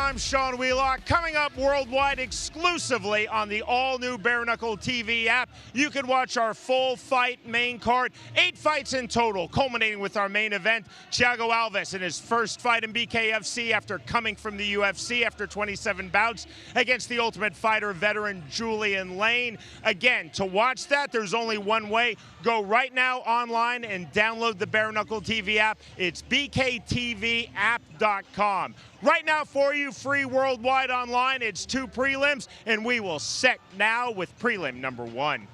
I'm Sean Wheelock. Coming up worldwide exclusively on the all-new Bare Knuckle TV app, you can watch our full fight main card. 8 fights in total, culminating with our main event, Thiago Alves in his first fight in BKFC after coming from the UFC after 27 bouts against the Ultimate Fighter veteran Julian Lane. Again, to watch that, there's only one way. Go right now online and download the Bare Knuckle TV app. It's BKTVApp.com. Right now for you, free worldwide online, it's 2 prelims, and we will set now with prelim number 1.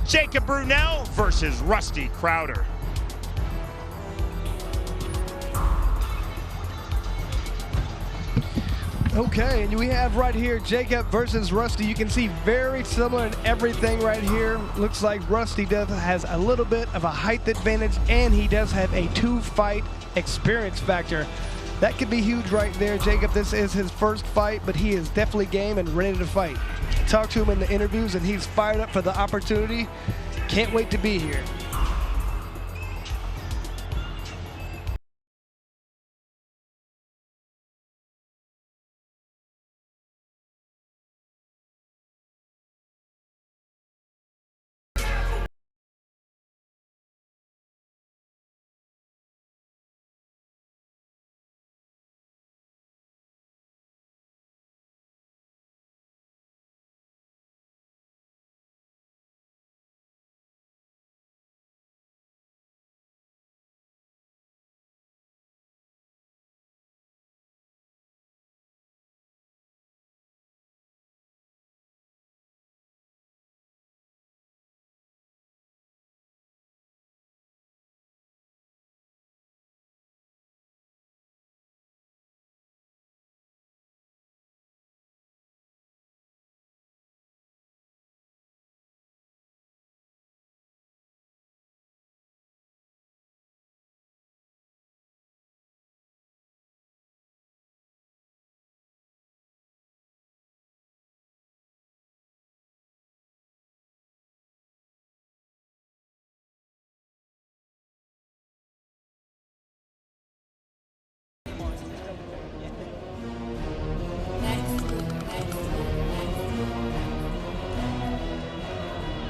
Jacob Brunell versus Rusty Crowder. Okay, and we have right here Jacob versus Rusty. You can see very similar in everything right here. Looks like Rusty has a little bit of a height advantage, and he does have a 2-fight experience factor. That could be huge right there. Jacob, this is his first fight, but he is definitely game and ready to fight. Talk to him in the interviews, and he's fired up for the opportunity. Can't wait to be here.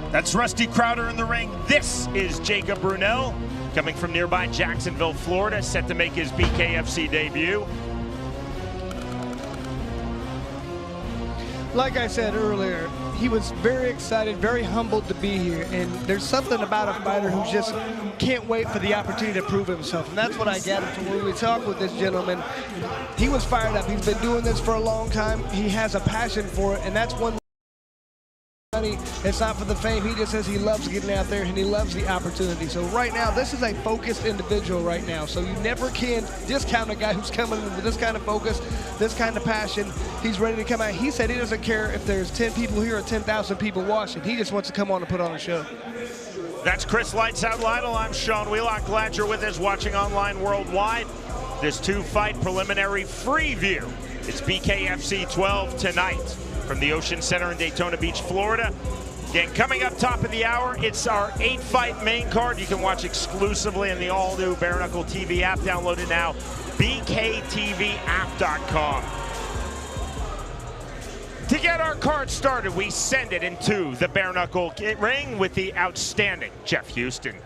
That's Rusty Crowder in the ring. This is Jacob Brunell, coming from nearby Jacksonville, Florida, set to make his BKFC debut. Like I said earlier, he was very excited, very humbled to be here, and there's something about a fighter who just can't wait for the opportunity to prove himself, and that's what I gathered from when we talked with this gentleman. He was fired up. He's been doing this for a long time. He has a passion for it, and that's one. It's not for the fame. He just says he loves getting out there and he loves the opportunity. So right now, this is a focused individual right now. So you never can discount a guy who's coming in with this kind of focus, this kind of passion. He's ready to come out. He said he doesn't care if there's 10 people here or 10,000 people watching. He just wants to come on and put on a show. That's Chris Lights Out Lytle. I'm Sean Wheelock. Glad you're with us watching online worldwide. This 2-fight preliminary free view. It's BKFC 12 tonight from the Ocean Center in Daytona Beach, Florida. Again, coming up top of the hour, it's our 8-fight main card. You can watch exclusively in the all-new Bare Knuckle TV app. Download it now, BKTVApp.com. To get our card started, we send it into the Bare Knuckle ring with the outstanding Jeff Houston.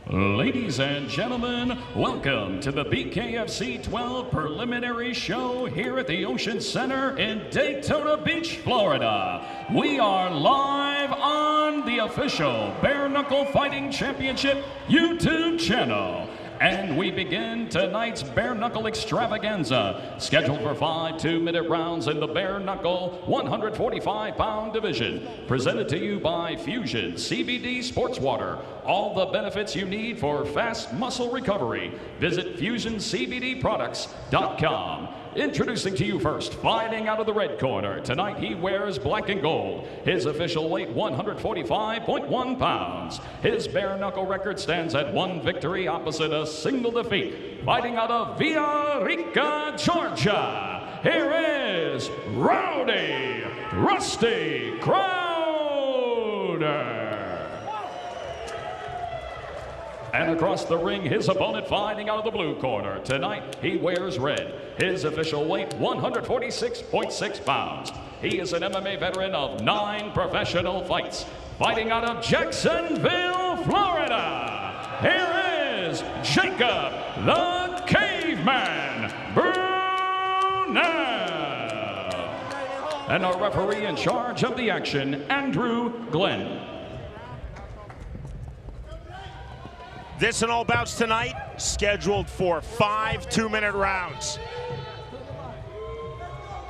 Ladies and gentlemen, welcome to the BKFC 12 preliminary show here at the Ocean Center in Daytona Beach, Florida. We are live on the official Bare Knuckle Fighting Championship YouTube channel. And we begin tonight's Bare Knuckle extravaganza, scheduled for 5 2-minute rounds in the Bare Knuckle 145-pound division. Presented to you by Fusion CBD Sports Water. All the benefits you need for fast muscle recovery. Visit FusionCBDProducts.com. Introducing to you first, fighting out of the red corner. Tonight he wears black and gold. His official weight, 145.1 pounds. His bare knuckle record stands at 1 victory opposite a single defeat. Fighting out of Villa Rica, Georgia. Here is Rowdy Rusty Crowder. Boulder. And across the ring, his opponent fighting out of the blue corner. Tonight, he wears red. His official weight, 146.6 pounds. He is an MMA veteran of 9 professional fights. Fighting out of Jacksonville, Florida, here is Jacob the Caveman Brunell. And our referee in charge of the action, Andrew Glenn. This and all bouts tonight scheduled for 5 2-minute rounds.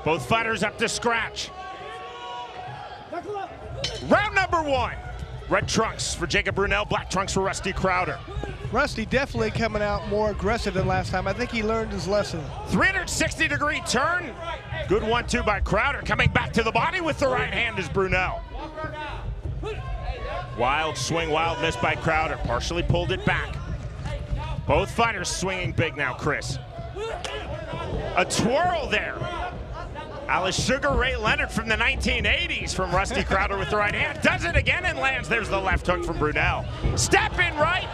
Both fighters up to scratch. Round number 1. Red trunks for Jacob Brunell, black trunks for Rusty Crowder. Rusty definitely coming out more aggressive than last time. I think he learned his lesson. 360-degree turn. Good 1-2 by Crowder. Coming back to the body with the right hand is Brunell. Wild swing, wild miss by Crowder. Partially pulled it back. Both fighters swinging big now, Chris. A twirl there. Alice Sugar Ray Leonard from the 1980s from Rusty Crowder with the right hand. Does it again and lands. There's the left hook from Brunell. Step in right.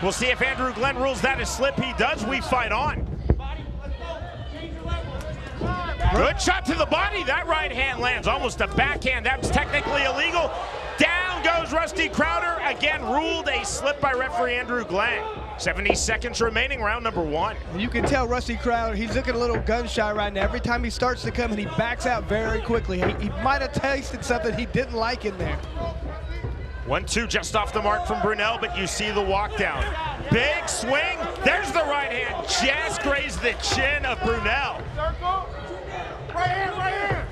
We'll see if Andrew Glenn rules that a slip. He does. We fight on. Good shot to the body. That right hand lands. Almost a backhand. That's technically illegal. Down goes Rusty Crowder. Again, ruled a slip by referee Andrew Glenn. 70 seconds remaining, round number 1. You can tell Rusty Crowder, he's looking a little gun shy right now. Every time he starts to come, and he backs out very quickly. He might have tasted something he didn't like in there. 1-2 just off the mark from Brunell, but you see the walk down. Big swing. There's the right hand. Just grazed the chin of Brunell. Right hand.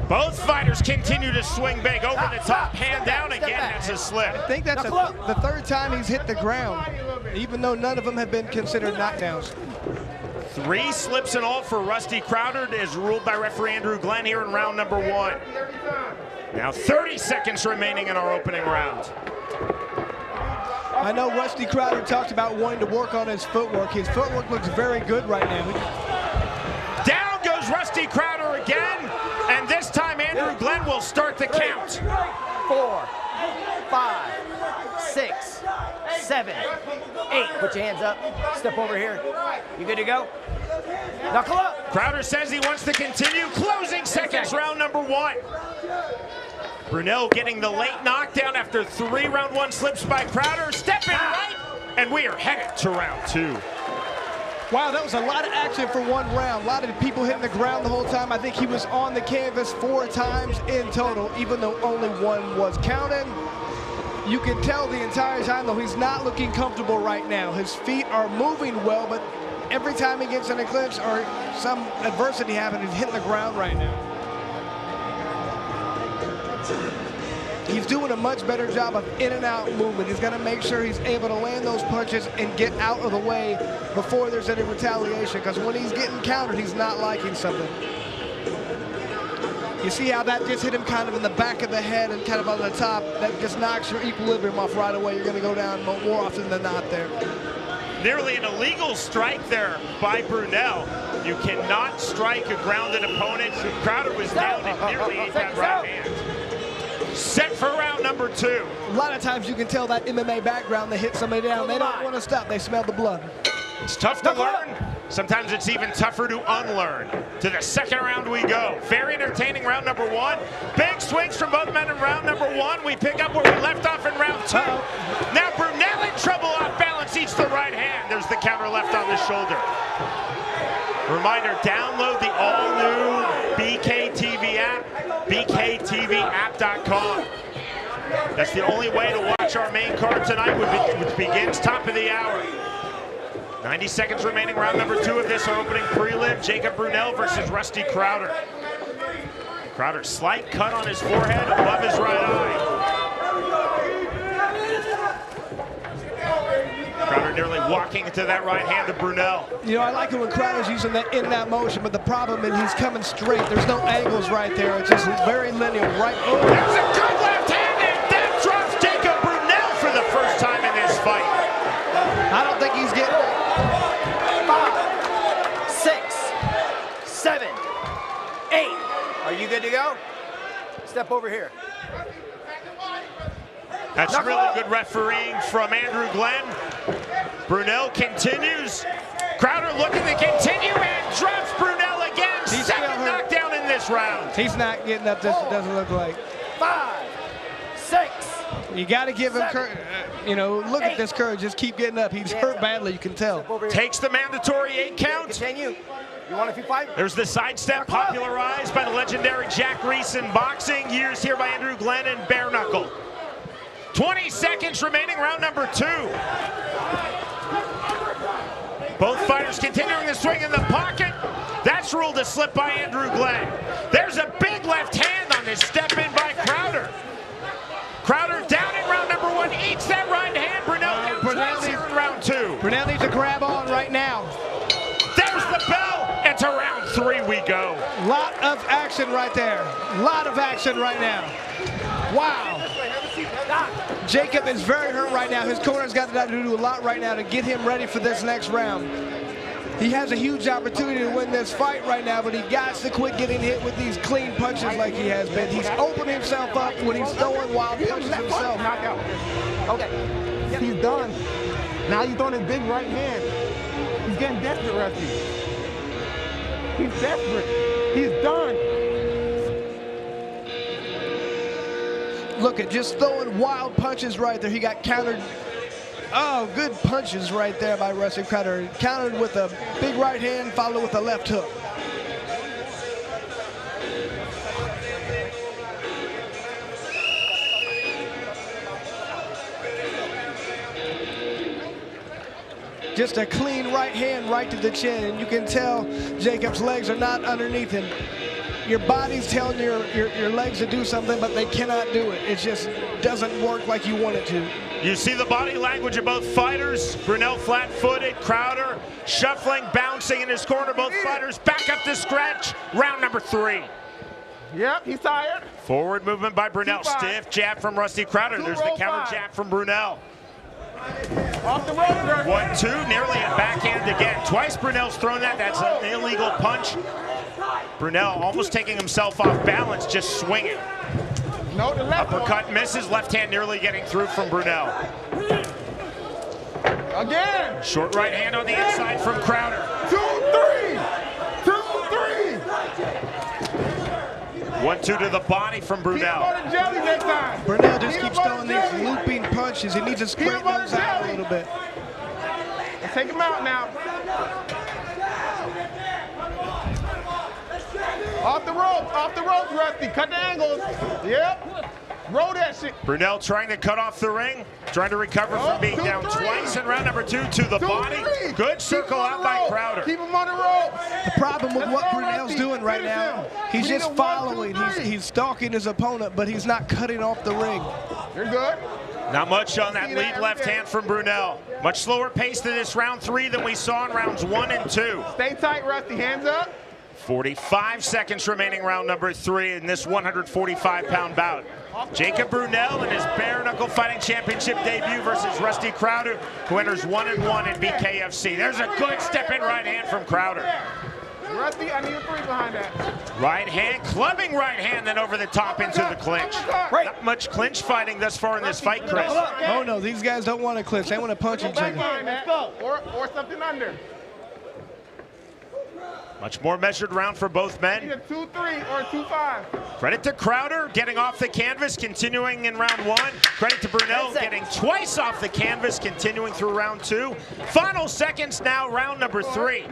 Both fighters continue to swing big over the top. Hand down again. That's a slip. I think that's the 3rd time he's hit the ground, even though none of them have been considered knockdowns. 3 slips in all for Rusty Crowder, as ruled by referee Andrew Glenn here in round number 1. Now 30 seconds remaining in our opening round. I know Rusty Crowder talked about wanting to work on his footwork. His footwork looks very good right now. Down goes Rusty Crowder again, and this time Andrew Glenn will start the count. 4, 5, 6, 7, 8. Put your hands up. Step over here. You good to go? Knuckle up. Crowder says he wants to continue. Closing seconds, round number 1. Brunell getting the late knockdown after 3 round 1 slips by Crowder. Step in right, and we are headed to round 2. Wow, that was a lot of action for 1 round. A lot of people hitting the ground the whole time. I think he was on the canvas 4 times in total, even though only 1 was counted. You can tell the entire time, though, he's not looking comfortable right now. His feet are moving well, but every time he gets in a clinch or some adversity happening, he's hitting the ground right now. He's doing a much better job of in and out movement. He's gonna make sure he's able to land those punches and get out of the way before there's any retaliation, because when he's getting countered, he's not liking something. You see how that just hit him kind of in the back of the head and kind of on the top. That just knocks your equilibrium off right away. You're gonna go down more often than not there. Nearly an illegal strike there by Brunell. You cannot strike a grounded opponent. Crowder was down and nearly ate that right hand. Set for round number 2. A lot of times you can tell that MMA background, they hit somebody down. They don't want to stop. They smell the blood. It's tough to learn. Sometimes it's even tougher to unlearn. To the 2nd round we go. Very entertaining round number 1. Big swings from both men in round number 1. We pick up where we left off in round 2. Now Brunell in trouble off balance, eats the right hand. There's the counter left on the shoulder. Reminder, download the all-new BKTV app, BKTVApp.com. That's the only way to watch our main card tonight, which begins top of the hour. 90 seconds remaining, round number 2 of this, our opening prelim. Jacob Brunell versus Rusty Crowder. Crowder, slight cut on his forehead above his right eye. Crowder nearly walking into that right hand of Brunell. You know, I like it when Crowder's using that in that motion, but the problem is he's coming straight. There's no angles right there. It's just very linear. Right. Oh. There's a good left hand, and that drops Jacob Brunell for the first time in this fight. I don't think he's getting it. 5, 6, 7, 8. Are you good to go? Step over here. That's really good refereeing from Andrew Glenn. Brunell continues. Crowder looking to continue and drops Brunell again. Second knockdown in this round. He's not getting up this, it doesn't look like. 5, 6. You got to give him courage. You know, look at this courage. Just keep getting up. He's hurt badly, you can tell. Takes the mandatory 8 count. Continue. You want to fight? There's the sidestep popularized by the legendary Jack Reese in boxing. Years here by Andrew Glenn and bare knuckle. 20 seconds remaining, round number 2. Both fighters continuing the swing in the pocket. That's ruled a slip by Andrew Glenn. There's a big left hand on this step in by Crowder. Crowder down in round number 1, eats that right hand. Brunell twice here in round 2. Brunell needs to grab on right now. There's the bell, and to round 3 we go. Lot of action right there. Lot of action right now. Wow. Jacob is very hurt right now. His corner's got to do a lot right now to get him ready for this next round. He has a huge opportunity to win this fight right now, but he got to quit getting hit with these clean punches like he has been. He's opened himself up when he's throwing wild punches himself. Okay. He's done. Now he's throwing his big right hand. He's getting desperate, Rusty. He's desperate. He's done. Look at just throwing wild punches right there. He got countered. Oh, good punches right there by Rusty Crowder. Countered with a big right hand, followed with a left hook. Just a clean right hand right to the chin, and you can tell Jacob's legs are not underneath him. Your body's telling your legs to do something, but they cannot do it. It just doesn't work like you want it to. You see the body language of both fighters. Brunell flat-footed, Crowder shuffling, bouncing in his corner. Both fighters back up to scratch. Round number 3. Yep, he's tired. Forward movement by Brunell. Stiff jab from Rusty Crowder. There's the counter jab from Brunell. Off the rope, 1-2, nearly a backhand again. Twice Brunell's thrown that. That's an illegal punch. Brunell almost taking himself off balance, just swinging. No, the left uppercut misses, left hand nearly getting through from Brunell. Again. Short right hand on the inside from Crowder. 2-3. 1-2 to the body from Brunell. Brunell just keeps throwing these looping punches. He needs to straighten those out a little bit. Let's take him out now. Off the ropes, Rusty. Cut the angles. Yep. Roll that shit. Brunell trying to cut off the ring, trying to recover from being down twice in round number 2 to the body. Good circle out by Crowder. Keep him on the rope. The problem with what Brunell's doing right now, he's just following. He's stalking his opponent, but he's not cutting off the ring. You're good. Not much on that lead left hand from Brunell. Much slower pace to this round 3 than we saw in rounds 1 and 2. Stay tight, Rusty. Hands up. 45 seconds remaining round number 3 in this 145-pound bout. Jacob Brunell in his bare knuckle fighting championship debut versus Rusty Crowder, who enters 1-1 in BKFC. There's a good step-in right hand from Crowder. Rusty, I need a 3 behind that. Right hand, clubbing right hand, then over the top into the clinch. Not much clinch fighting thus far in this fight, Chris. Oh no, these guys don't want to clinch. They want to punch each other. Let's go. Or something under. Much more measured round for both men. Either 2-3 or 2-5. Credit to Crowder getting off the canvas, continuing in round 1. Credit to Brunell getting twice off the canvas, continuing through round 2. Final seconds now, round number 3.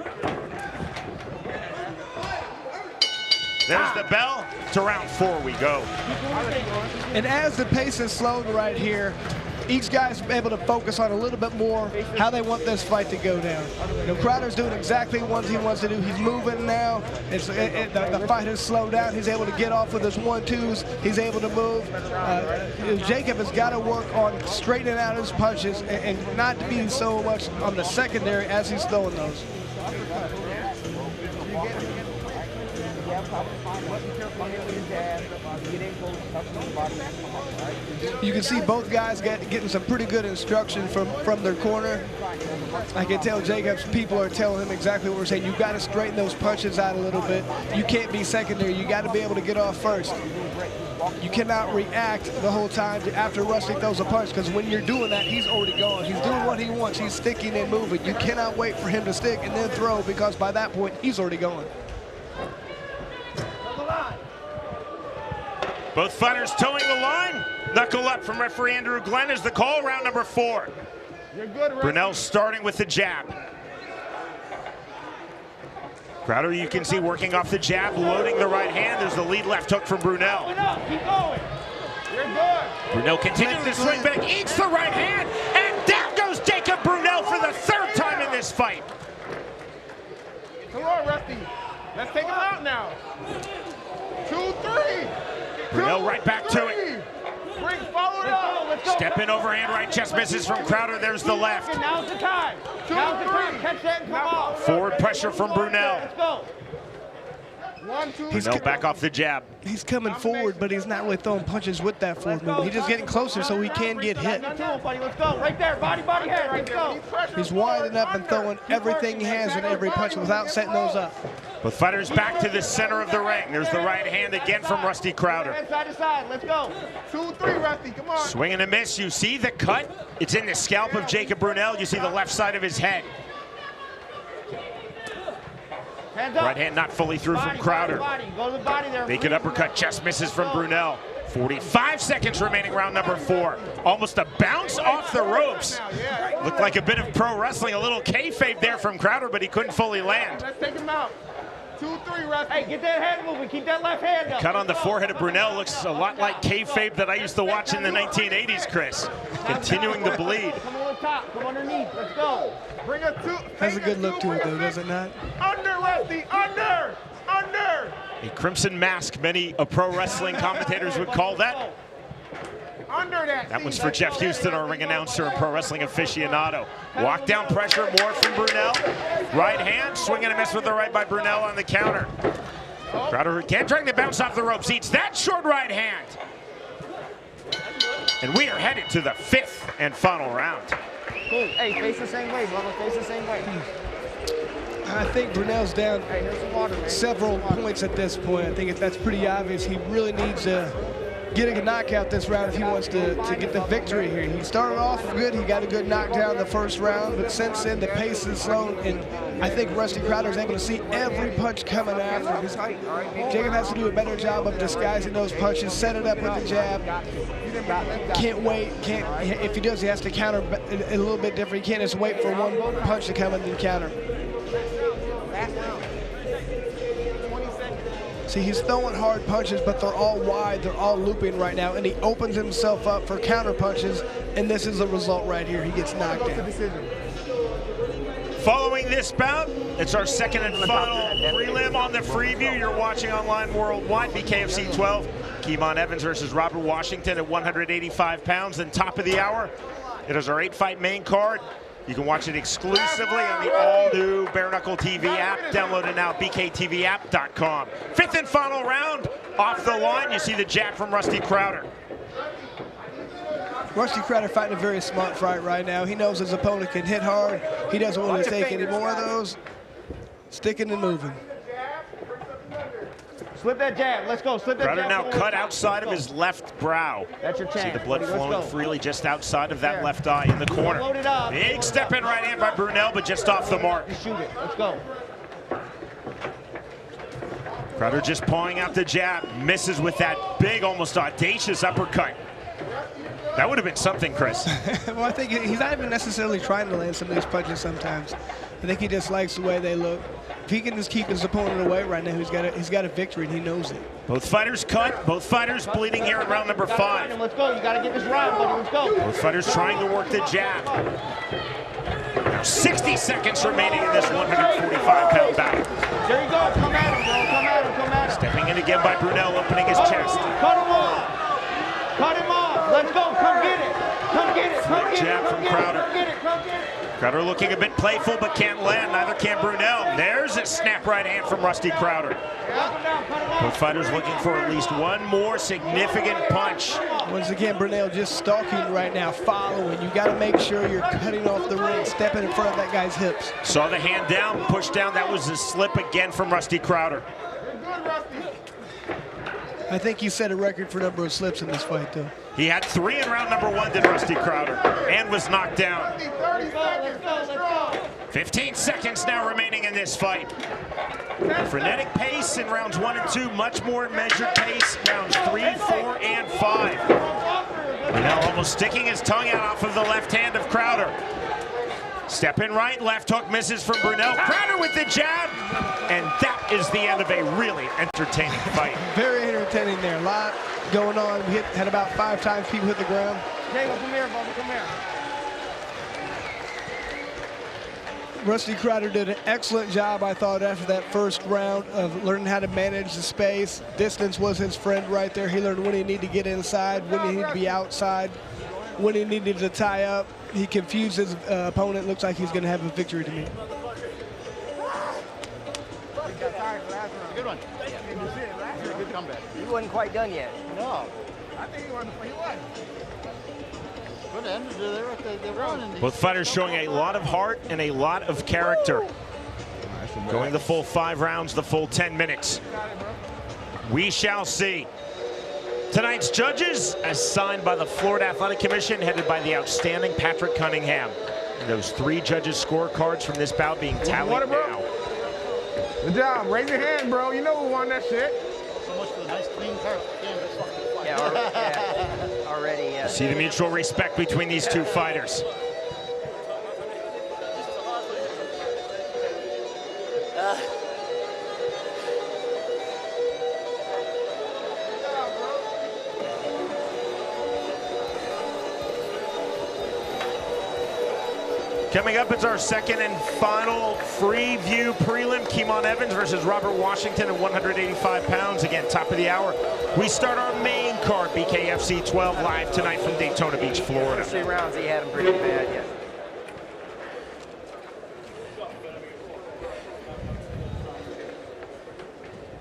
There's the bell. To round 4 we go. And as the pace is slowed right here, each guy's able to focus on a little bit more how they want this fight to go down. You know, Crowder's doing exactly what he wants to do. He's moving now. The fight has slowed down. He's able to get off with his 1-2s. He's able to move. Jacob has got to work on straightening out his punches and not to be so much on the secondary as he's throwing those. You can see both guys getting some pretty good instruction from their corner. I can tell Jacob's people are telling him exactly what we're saying. You've got to straighten those punches out a little bit. You can't be secondary. You got to be able to get off first. you cannot react the whole time after Rusty throws a punch, because when you're doing that, he's already gone. He's doing what he wants. He's sticking and moving. You cannot wait for him to stick and then throw, because by that point, he's already gone. Both fighters towing the line. Knuckle up from referee Andrew Glenn is the call, round number 4. You're good, Brunell starting with the jab. Crowder, you can see working off the jab, loading the right hand. There's the lead left hook from Brunell. Keep going. You're good. Brunell continuing to swing back, eats the right hand, and down goes Jacob Brunell for the 3rd time in this fight. Come on, Rusty. Let's take him out now. 2, 3. Brunell right back to it. Follow it up. Let's go. Step in overhand right, just misses from Crowder. There's the left. Now's the time. Now's the time. Catch that and come off. Forward pressure from Brunell. Let's go. 1, 2, Brunell back off the jab. He's coming forward, but he's not really throwing punches with that forward movement. He's just getting closer so he can get hit. Buddy, let's go. Right there. Body, head. Let's go. He's winding up and throwing everything he has in every punch without setting those up. Both fighters back to the center of the ring. There's the right hand again from Rusty Crowder. Side to side. Let's go. 2, 3, Rusty. Come on. Swing and a miss. You see the cut? It's in the scalp of Jacob Brunell. You see the left side of his head. Hands up. Right hand not fully through from Crowder. Go to the body there. Naked uppercut just misses from Brunell. 45 seconds remaining, round number 4. Almost a bounce off the ropes. Looked like a bit of pro wrestling, a little kayfabe there from Crowder, but he couldn't fully land. Let's take him out. 2, 3, Rusty. Hey, get that hand moving. Keep that left hand up. Cut on the forehead of Brunell looks a lot like kayfabe that I used to watch in the 1980s, Chris. Continuing the bleed. Come on top. Come underneath. Let's go. Bring a 2. Has a good look to it, though, does it not? Under, Rusty. Under. Under. A crimson mask, many pro wrestling commentators would call that. Under that. That one's for Jeff Houston, our ring announcer and pro wrestling aficionado. Walk down pressure, more from Brunell. Right hand, swing and a miss with the right by Brunell on the counter. Crowder again trying to bounce off the ropes, eats that short right hand. And we are headed to the 5th and final round. Cool. Hey, face the same way, brother. Face the same way. I think Brunell's down several points at this point. I think that's pretty obvious. He really needs to get a knockout this round if he wants to get the victory here. He started off good. He got a good knockdown the first round, but since then the pace is slow, and I think Rusty Crowder is able to see every punch coming after him. Jacob has to do a better job of disguising those punches, set it up with the jab. Can't wait. If he does, he has to counter a little bit different. He can't just wait for one punch to come and then counter. See, he's throwing hard punches, but they're all wide, they're all looping right now, and he opens himself up for counter punches, and this is the result right here. He gets knocked down. Following this bout, it's our second and final prelim on the Freeview. You're watching online worldwide, BKFC 12. Keemon Evans versus Robert Washington at 185 pounds. And top of the hour, it is our 8-fight main card. You can watch it exclusively on the all-new Bare Knuckle TV app. Download it now at BKTVApp.com. 5th and final round, off the line. You see the jab from Rusty Crowder. Rusty Crowder fighting a very smart fight right now. He knows his opponent can hit hard. He doesn't want to take any more of those. Sticking and moving. Slip that jab. Let's go. Slip that Crowder jab. now cut outside of his left brow. That's your chance. See the blood buddy. flowing freely just outside of that left eye in the corner. Load it up. Big step in right hand by Brunell, but just off the mark. Shoot it. Let's go. Crowder just pawing out the jab. Misses with that big, almost audacious uppercut. That would have been something, Chris. Well, I think he's not even necessarily trying to land some of these punches sometimes. I think he just likes the way they look. If he can just keep his opponent away right now, he's got a victory, and he knows it. Both fighters cut. Both fighters bleeding here in round number 5. Let's go. You got to get this round, buddy. Let's go. Both fighters trying to work the jab. Now 60 seconds remaining in this 145-pound battle. There you go. Come at him, bro. Come at him. Come at him. Stepping in again by Brunell, opening his chest. Cut him off. Cut him off. Let's go. Come get it. Come get it. Come get it. Jab from Crowder. Come get it. Come get it. Crowder looking a bit playful, but can't land. Neither can Brunell. There's a snap right hand from Rusty Crowder. Both fighters looking for at least one more significant punch. Once again, Brunell just stalking right now, following. You got to make sure you're cutting off the ring, stepping in front of that guy's hips. Saw the hand down, pushed down. That was a slip again from Rusty Crowder. I think he set a record for number of slips in this fight, though. He had 3 in round number 1, did Rusty Crowder, and was knocked down. 15 seconds now remaining in this fight. Frenetic pace in rounds 1 and 2, much more measured pace rounds 3, 4, and 5. Brunell almost sticking his tongue out off of the left hand of Crowder. Step in right, left hook misses from Brunell. Crowder with the jab, and that is the end of a really entertaining fight. Very entertaining there. A lot going on. We had about 5 times people hit the ground. Jacob, come here, Bubba, come here. Rusty Crowder did an excellent job, I thought, after that first round of learning how to manage the space. Distance was his friend right there. He learned when he needed to get inside, when he needed to be outside, when he needed to tie up. He confused his opponent. Looks like he's going to have a victory to me. Good one. Good comeback. He wasn't quite done yet. No. I think he won. Good end. They won. Both fighters showing a lot of heart and a lot of character. Going the full 5 rounds, the full 10 minutes. We shall see. Tonight's judges, as signed by the Florida Athletic Commission, headed by the outstanding Patrick Cunningham. And those 3 judges' scorecards from this bout being tallied now. Good job. Raise your hand, bro. You know who won that shit. So much for the nice clean car. Yeah, already. See the mutual respect between these 2 fighters. Coming up, it's our second and final free view prelim. Keemon Evans versus Robert Washington at 185 pounds. Again, top of the hour. We start our main card, BKFC 12, live tonight from Daytona Beach, Florida. 3 rounds, he had him pretty bad, yeah.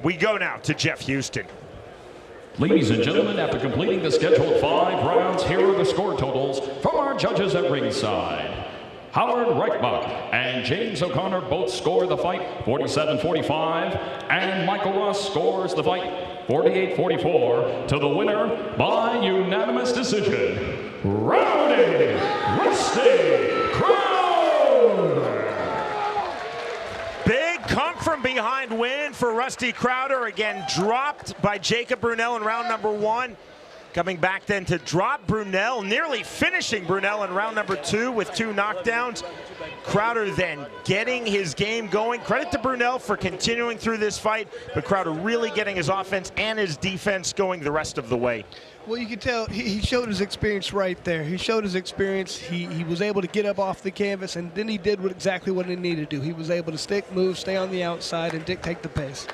We go now to Jeff Houston. Ladies and gentlemen, after completing the scheduled 5 rounds, here are the score totals from our judges at ringside. Howard Reichbach and James O'Connor both score the fight 47-45, and Michael Ross scores the fight 48-44 to the winner by unanimous decision, Rowdy Rusty Crowder. Big come from behind win for Rusty Crowder, again dropped by Jacob Brunell in round number 1. Coming back then to drop Brunell, nearly finishing Brunell in round number 2 with 2 knockdowns. Crowder then getting his game going. Credit to Brunell for continuing through this fight, but Crowder really getting his offense and his defense going the rest of the way. Well, you can tell he showed his experience right there. He showed his experience. He was able to get up off the canvas, and then he did exactly what he needed to do. He was able to stick, move, stay on the outside, and dictate the pace.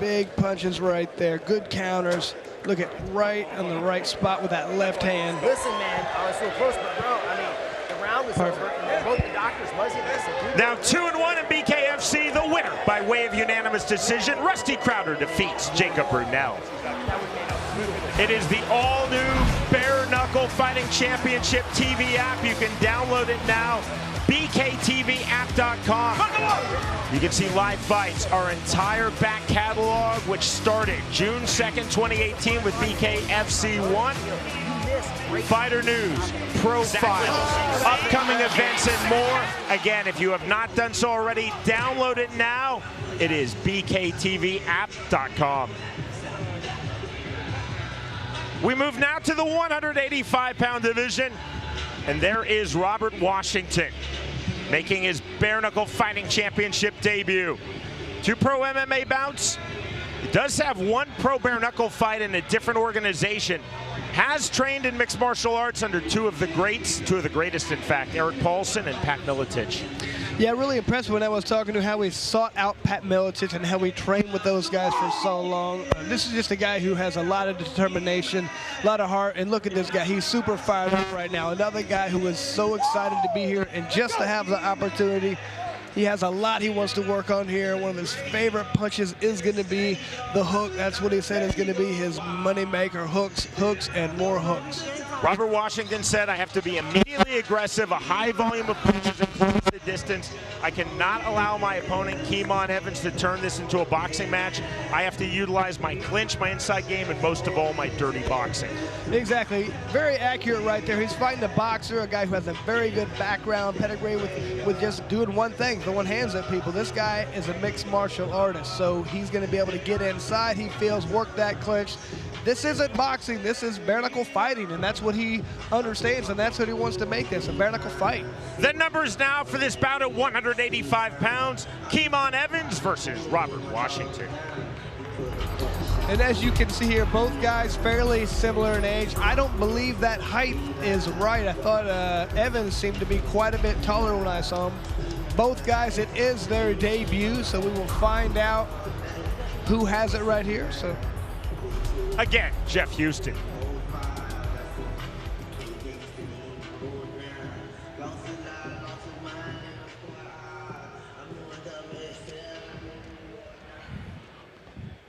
Big punches right there. Good counters. Look at right on the right spot with that left hand. Listen, man, I was so close, but bro, I mean, the round was over, and then both the doctors wasn't listening. Now 2-1 in BKFC, the winner by way of unanimous decision. Rusty Crowder defeats Jacob Brunell. It is the all-new Bare Knuckle Fighting Championship TV app. You can download it now. BKTVApp.com. You can see live fights, our entire back catalog, which started June 2nd, 2018 with BKFC 1. Fighter news, profiles, upcoming events, and more. Again, if you have not done so already, download it now. It is BKTVApp.com. We move now to the 185-pound division, and there is Robert Washington making his Bare Knuckle Fighting Championship debut. 2 pro MMA bouts. He does have 1 pro bare knuckle fight in a different organization. Has trained in mixed martial arts under 2 of the greats, 2 of the greatest, in fact, Eric Paulson and Pat Miletich. Yeah, really impressed when I was talking to how he sought out Pat Miletich and how he trained with those guys for so long. This is just a guy who has a lot of determination, a lot of heart, and look at this guy. He's super fired up right now. Another guy who is so excited to be here and just to have the opportunity. He has a lot he wants to work on here. One of his favorite punches is going to be the hook. That's what he said is going to be his money maker, hooks, and more hooks. Robert Washington said, I have to be immediately aggressive, a high volume of punches and close the distance. I cannot allow my opponent, Keemon Evans, to turn this into a boxing match. I have to utilize my clinch, my inside game, and most of all, my dirty boxing. Exactly. Very accurate right there. He's fighting a boxer, a guy who has a very good background, pedigree with just doing one thing, throwing hands at people. This guy is a mixed martial artist, so he's going to be able to get inside. He feels, work that clinch. This isn't boxing, this is bare knuckle fighting, and that's what he understands, and that's what he wants to make this, a bare knuckle fight. The numbers now for this bout at 185 pounds, Keemon Evans versus Robert Washington. And as you can see here, both guys fairly similar in age. I don't believe that height is right. I thought Evans seemed to be quite a bit taller when I saw him. Both guys, it is their debut, so we will find out who has it right here. So. Again, Jeff Houston.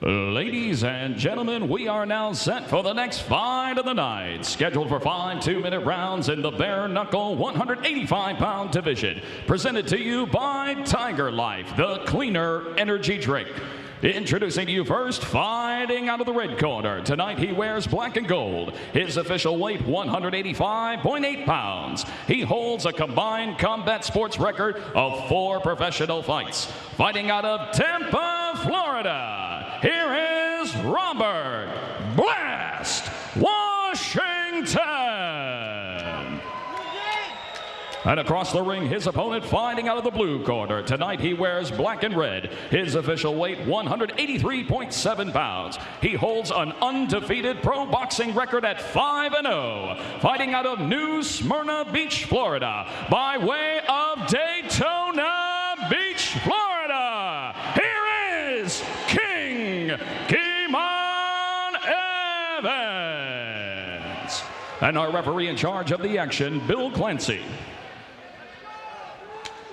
Ladies and gentlemen, we are now set for the next fight of the night. Scheduled for 5 2-minute rounds in the bare knuckle 185-pound division. Presented to you by Tiger Life, the cleaner energy drink. Introducing to you first, fighting out of the red corner. Tonight he wears black and gold. His official weight, 185.8 pounds. He holds a combined combat sports record of 4 professional fights. Fighting out of Tampa, Florida, here is Robert Blast Washington. And across the ring, his opponent fighting out of the blue corner. Tonight he wears black and red. His official weight, 183.7 pounds. He holds an undefeated pro boxing record at 5-0. Fighting out of New Smyrna Beach, Florida, by way of Daytona Beach, Florida. Here is King Keemon Evans. And our referee in charge of the action, Bill Clancy.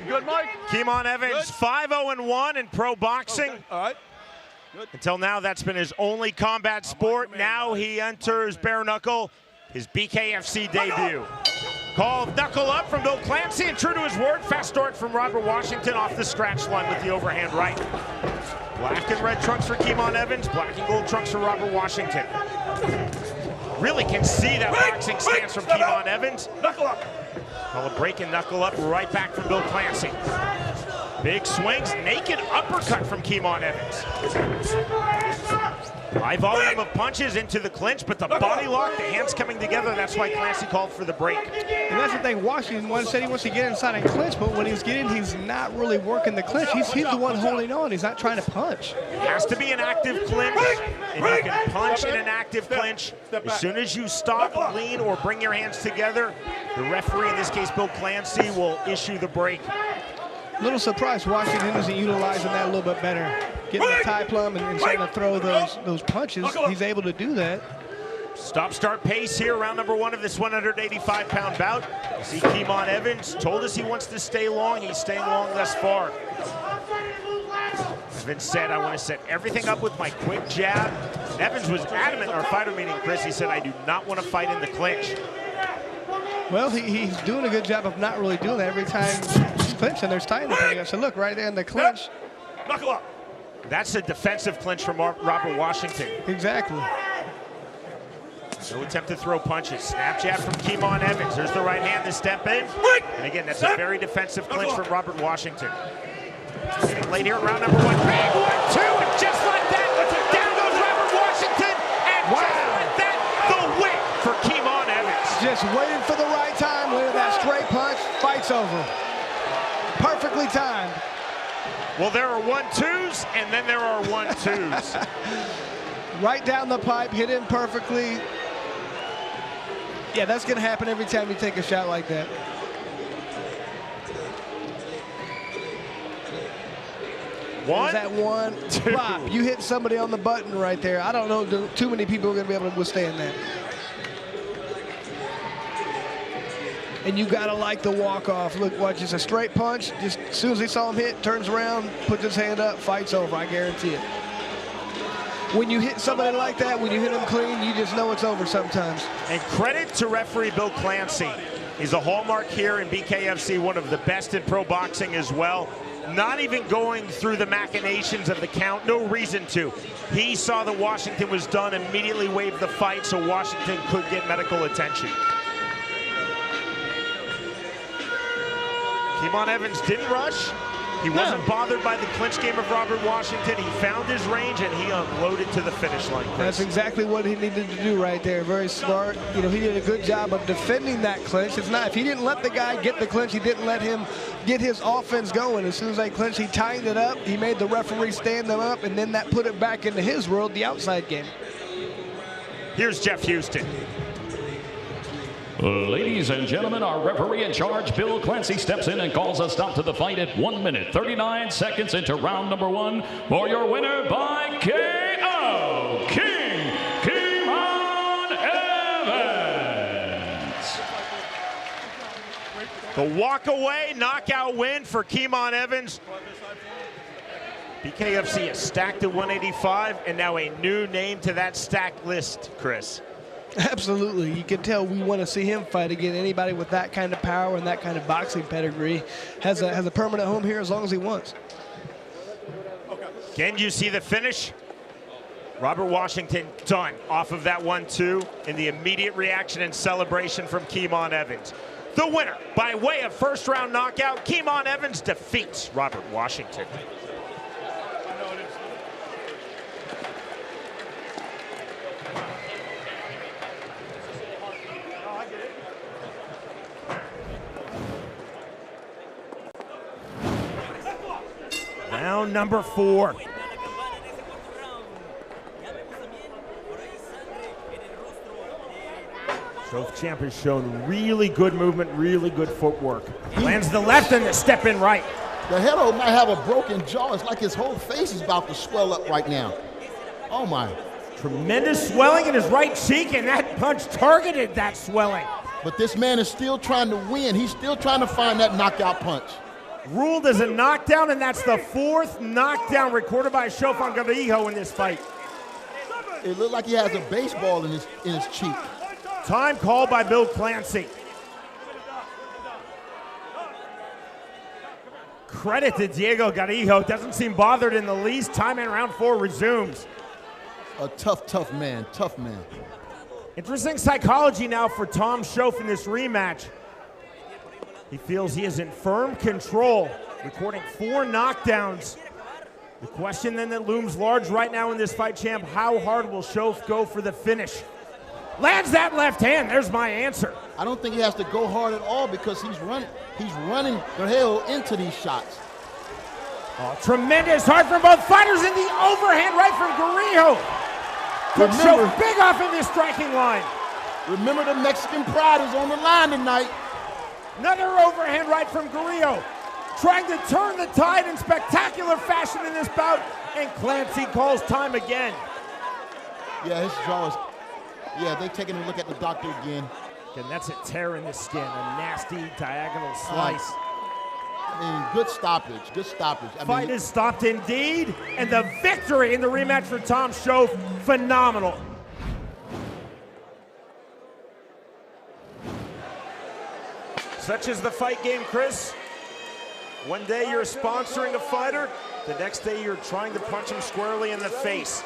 Good, Mike? Keemon Evans, 5-0-1 in pro boxing. Okay. All right. Good. Until now, that's been his only combat sport. Now he enters bare knuckle, his BKFC debut. Call knuckle up from Bill Clancy, and true to his word, fast start from Robert Washington off the scratch line with the overhand right. Black and red trunks for Keemon Evans, black and gold trunks for Robert Washington. Really can see that boxing stance from Keemon Evans. Knuckle up. Call a break and knuckle up, right back from Bill Clancy. Big swings, naked uppercut from Keemon Evans. High volume of punches into the clinch, but the body lock, the hands coming together, that's why Clancy called for the break. And that's the thing, Washington said he wants to get inside and clinch, but when he's getting, he's not really working the clinch. He's the one holding on, he's not trying to punch. It has to be an active clinch, and you can punch in an active clinch. As soon as you stop, lean, or bring your hands together, the referee, in this case Bill Clancy, will issue the break. A little surprised Washington isn't utilizing that a little bit better. Getting the tie plum and starting to throw those punches. He's able to do that. Stop-start pace here, round number 1 of this 185-pound bout. You see Keemon Evans told us he wants to stay long. He's staying long thus far. Evans said, I want to set everything up with my quick jab. Evans was adamant in our fighter meeting, Chris. He said, I do not want to fight in the clinch. Well, he's doing a good job of not really doing that. Every time he's clinching, there's tying the So look, right there in the clinch. Knuckle up. That's a defensive clinch from Robert Washington. Exactly. No attempt to throw punches. Snap jab from Keemon Evans. There's the right hand to step in. And again, that's a very defensive clinch from Robert Washington. Getting late here at round number 1. Big 1-2, and just like that, down goes Robert Washington. And just like that, the win for Keemon Evans. Just waiting for the right time. Look at that straight punch. Fight's over. Perfectly timed. Well, there are 1-2s, and then there are 1-2s. Right down the pipe, hit him perfectly. Yeah, that's going to happen every time you take a shot like that. One, that 1-2. Pop. You hit somebody on the button right there. I don't know, too many people are going to be able to withstand that. And you got to like the walk-off. Look, watch, just a straight punch. Just as soon as he saw him hit, turns around, puts his hand up, fight's over. I guarantee it. when you hit somebody like that, when you hit them clean, you just know it's over sometimes. And credit to referee Bill Clancy. He's a hallmark here in BKFC, one of the best in pro boxing as well. Not even going through the machinations of the count, no reason to. He saw that Washington was done, immediately waived the fight so Washington could get medical attention. Keemon Evans didn't rush. He wasn't bothered by the clinch game of Robert Washington. He found his range and he unloaded to the finish line, Chris. That's exactly what he needed to do right there. Very smart. You know, he did a good job of defending that clinch. It's not, if he didn't let the guy get the clinch, he didn't let him get his offense going. As soon as they clinched, he tightened it up. He made the referee stand them up, and then that put it back into his world, the outside game. Here's Jeff Houston. Ladies and gentlemen, our referee in charge, Bill Clancy, steps in and calls a stop to the fight at 1 minute, 39 seconds into round number 1 for your winner by KO, Keemon Evans. The walk-away knockout win for Keemon Evans. BKFC is stacked at 185, and now a new name to that stacked list, Chris. Absolutely. You can tell we want to see him fight again. Anybody with that kind of power and that kind of boxing pedigree has a permanent home here as long as he wants. Again, you see the finish. Robert Washington done off of that 1-2 in the immediate reaction and celebration from Keemon Evans. The winner by way of first-round knockout, Keemon Evans defeats Robert Washington. Round number 4. Shof Champ has shown really good movement, really good footwork. Lands the left and the step in right. The head might have a broken jaw. It's like his whole face is about to swell up right now. Oh my. Tremendous swelling in his right cheek, and that punch targeted that swelling. But this man is still trying to win. He's still trying to find that knockout punch. Ruled as a knockdown, and that's the 4th knockdown recorded by Shof Champ in this fight. It looked like he has a baseball in his cheek. Time called by Bill Clancy. Credit to Diego Garijo. Doesn't seem bothered in the least. Time in round 4 resumes. A tough man, tough man. Interesting psychology now for Tom Shof in this rematch. He feels he is in firm control, recording 4 knockdowns. The question then that looms large right now in this fight, champ, how hard will Shof go for the finish? Lands that left hand, there's my answer. I don't think he has to go hard at all because he's running Brunell into these shots. Oh, tremendous heart from both fighters in the overhand right from Garijo. Put Shof big off in this striking line. Remember, the Mexican pride is on the line tonight. Another overhand right from Garijo. Trying to turn the tide in spectacular fashion in this bout, and Clancy calls time again. Yeah, his jaw is, they're taking a look at the doctor again. And that's a tear in the skin, a nasty diagonal slice. Good stoppage, good stoppage. Fight is stopped indeed, and the victory in the rematch for Tom Shof, phenomenal. Such is the fight game, Chris. One day you're sponsoring a fighter, the next day you're trying to punch him squarely in the face.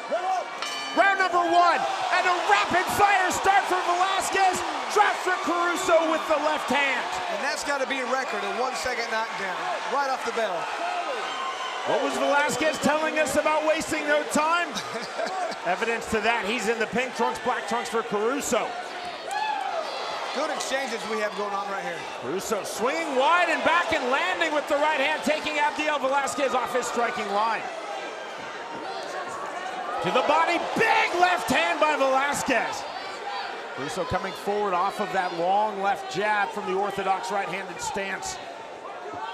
Round number 1, and a rapid fire start for Velasquez. Drops for Caruso with the left hand. And that's got to be a record, a 1-second knockdown, right off the bell. What was Velasquez telling us about wasting no time? Evidence to that, he's in the pink trunks, black trunks for Caruso. Good exchanges we have going on right here. Caruso swinging wide and back and landing with the right hand, taking Abdiel Velasquez off his striking line. To the body, big left hand by Velasquez. Caruso coming forward off of that long left jab from the orthodox right-handed stance.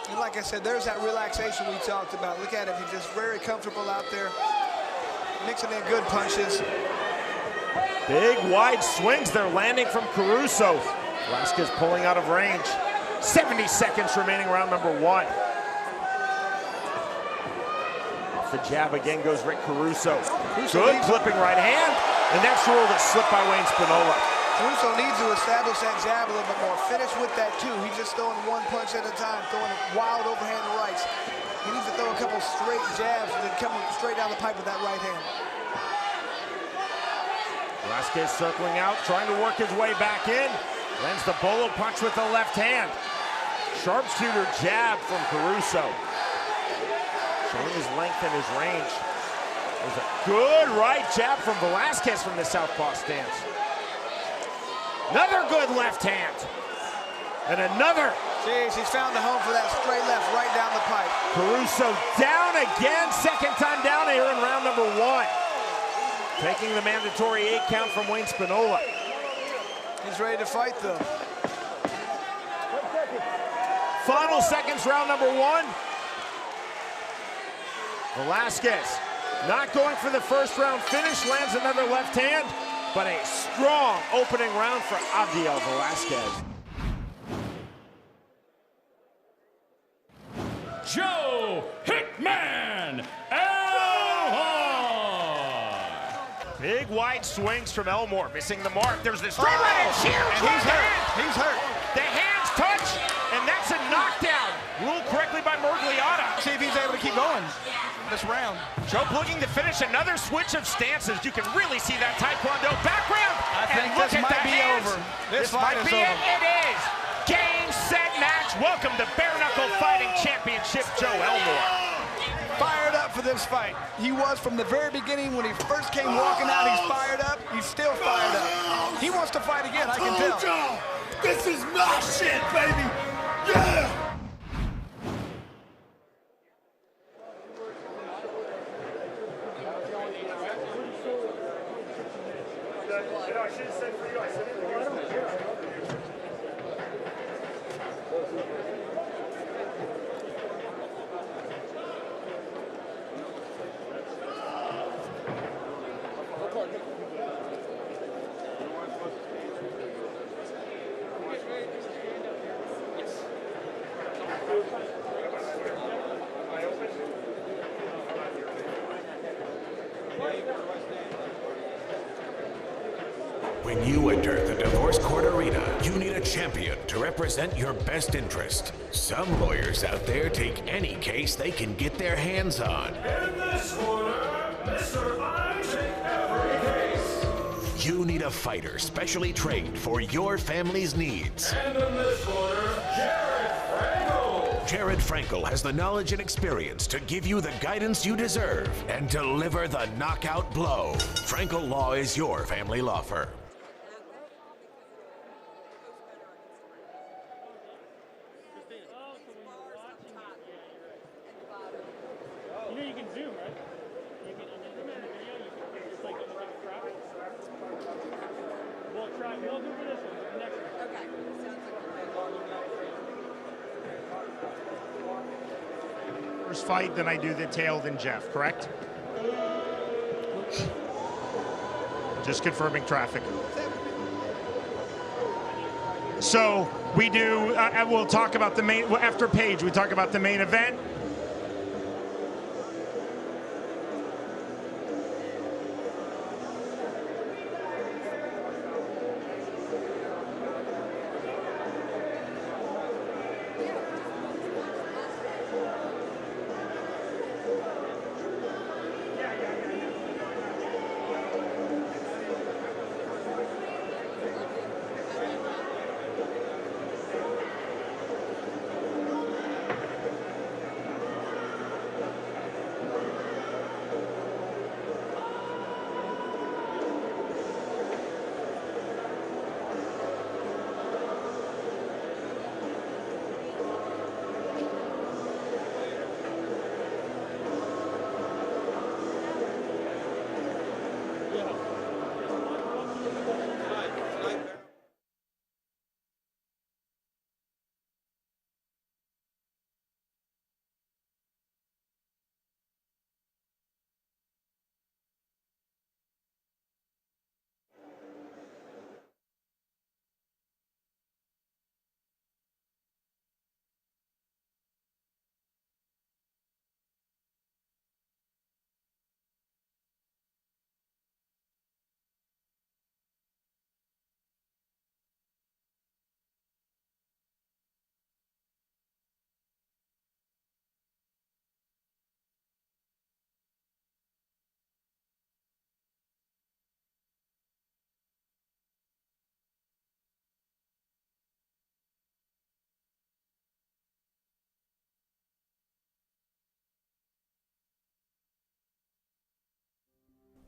And like I said, there's that relaxation we talked about. Look at him, he's just very comfortable out there, mixing in good punches. Big wide swings, they're landing from Caruso. Velasquez pulling out of range. 70 seconds remaining, round number 1. Off the jab again goes Rick Caruso. Good clipping right hand, and that's ruled a slip by Wayne Spinola. Caruso needs to establish that jab a little bit more. Finish with that too. He's just throwing one punch at a time, throwing wild overhand rights. He needs to throw a couple straight jabs and then come straight down the pipe with that right hand. Velasquez circling out, trying to work his way back in. Lands the bolo punch with the left hand. Sharpshooter jab from Caruso. Showing his length and his range. There's a good right jab from Velasquez from the southpaw stance. Another good left hand. And another. Jeez, he's found the home for that straight left right down the pipe. Caruso down again, second time down here in round number 1. Taking the mandatory 8 count from Wayne Spinola. He's ready to fight though. Final seconds, round number 1. Velasquez not going for the first round finish, lands another left hand, but a strong opening round for Abdiel Velasquez. Joe Hickman Elmore. Big wide swings from Elmore, missing the mark. There's the straight right and sheer. And he's hurt. He's hurt. The hands touch, and that's a knockdown. Ruled correctly by Murgliata. See if he's able to keep going this round. Joe looking to finish another switch of stances. You can really see that Taekwondo background. I think look this at might the be hands. over. This might fight is be over. it. It is. Game, set, match. Welcome to Bare Knuckle Fighting Championship, Joe Elmore. Fired up for this fight. He was from the very beginning when he first came walking out. He's fired up. He's still fired up. He wants to fight again, I can tell. This is my shit, baby. Yeah. When you enter the divorce court arena, you need a champion to represent your best interest. Some lawyers out there take any case they can get their hands on. In this corner, Mr. I take every case. You need a fighter specially trained for your family's needs. And in this corner, Jared Frankel. Jared Frankel has the knowledge and experience to give you the guidance you deserve and deliver the knockout blow. Frankel Law is your family law firm. You know you can zoom, right? You can zoom in the video, you can just like look at the traffic. We'll try, we'll do for this one, for the next one. Okay, sounds like First fight, then I do the tail, then Jeff, correct? Just confirming traffic. So we do, we'll talk about the main, after Paige, we talk about the main event.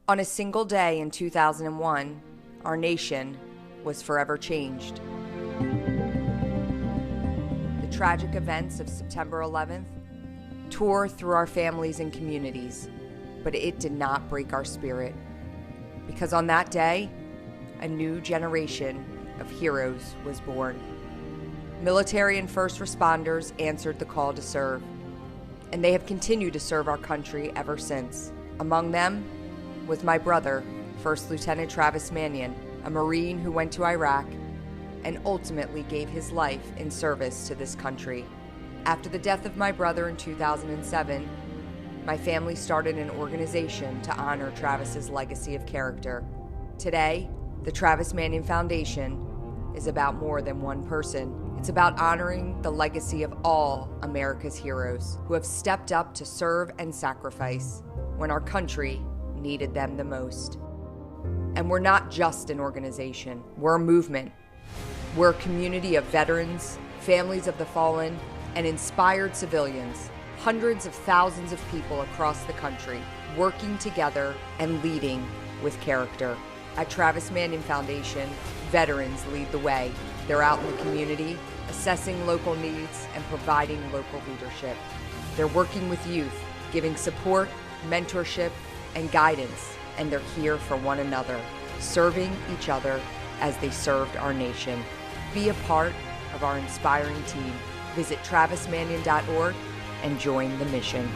On a single day in 2001, our nation was forever changed. The tragic events of September 11th tore through our families and communities, but it did not break our spirit. Because on that day, a new generation of heroes was born. Military and first responders answered the call to serve, and they have continued to serve our country ever since. Among them was my brother, First Lieutenant Travis Mannion, a Marine who went to Iraq and ultimately gave his life in service to this country. After the death of my brother in 2007, my family started an organization to honor Travis's legacy of character. Today, the Travis Mannion Foundation is about more than one person. It's about honoring the legacy of all America's heroes who have stepped up to serve and sacrifice when our country needed them the most. And we're not just an organization, we're a movement. We're a community of veterans, families of the fallen, and inspired civilians, hundreds of thousands of people across the country, working together and leading with character. At Travis Mannion Foundation, veterans lead the way. They're out in the community, assessing local needs and providing local leadership. They're working with youth, giving support, mentorship, and guidance, and they're here for one another, serving each other as they served our nation. Be a part of our inspiring team. Visit travismannion.org and join the mission.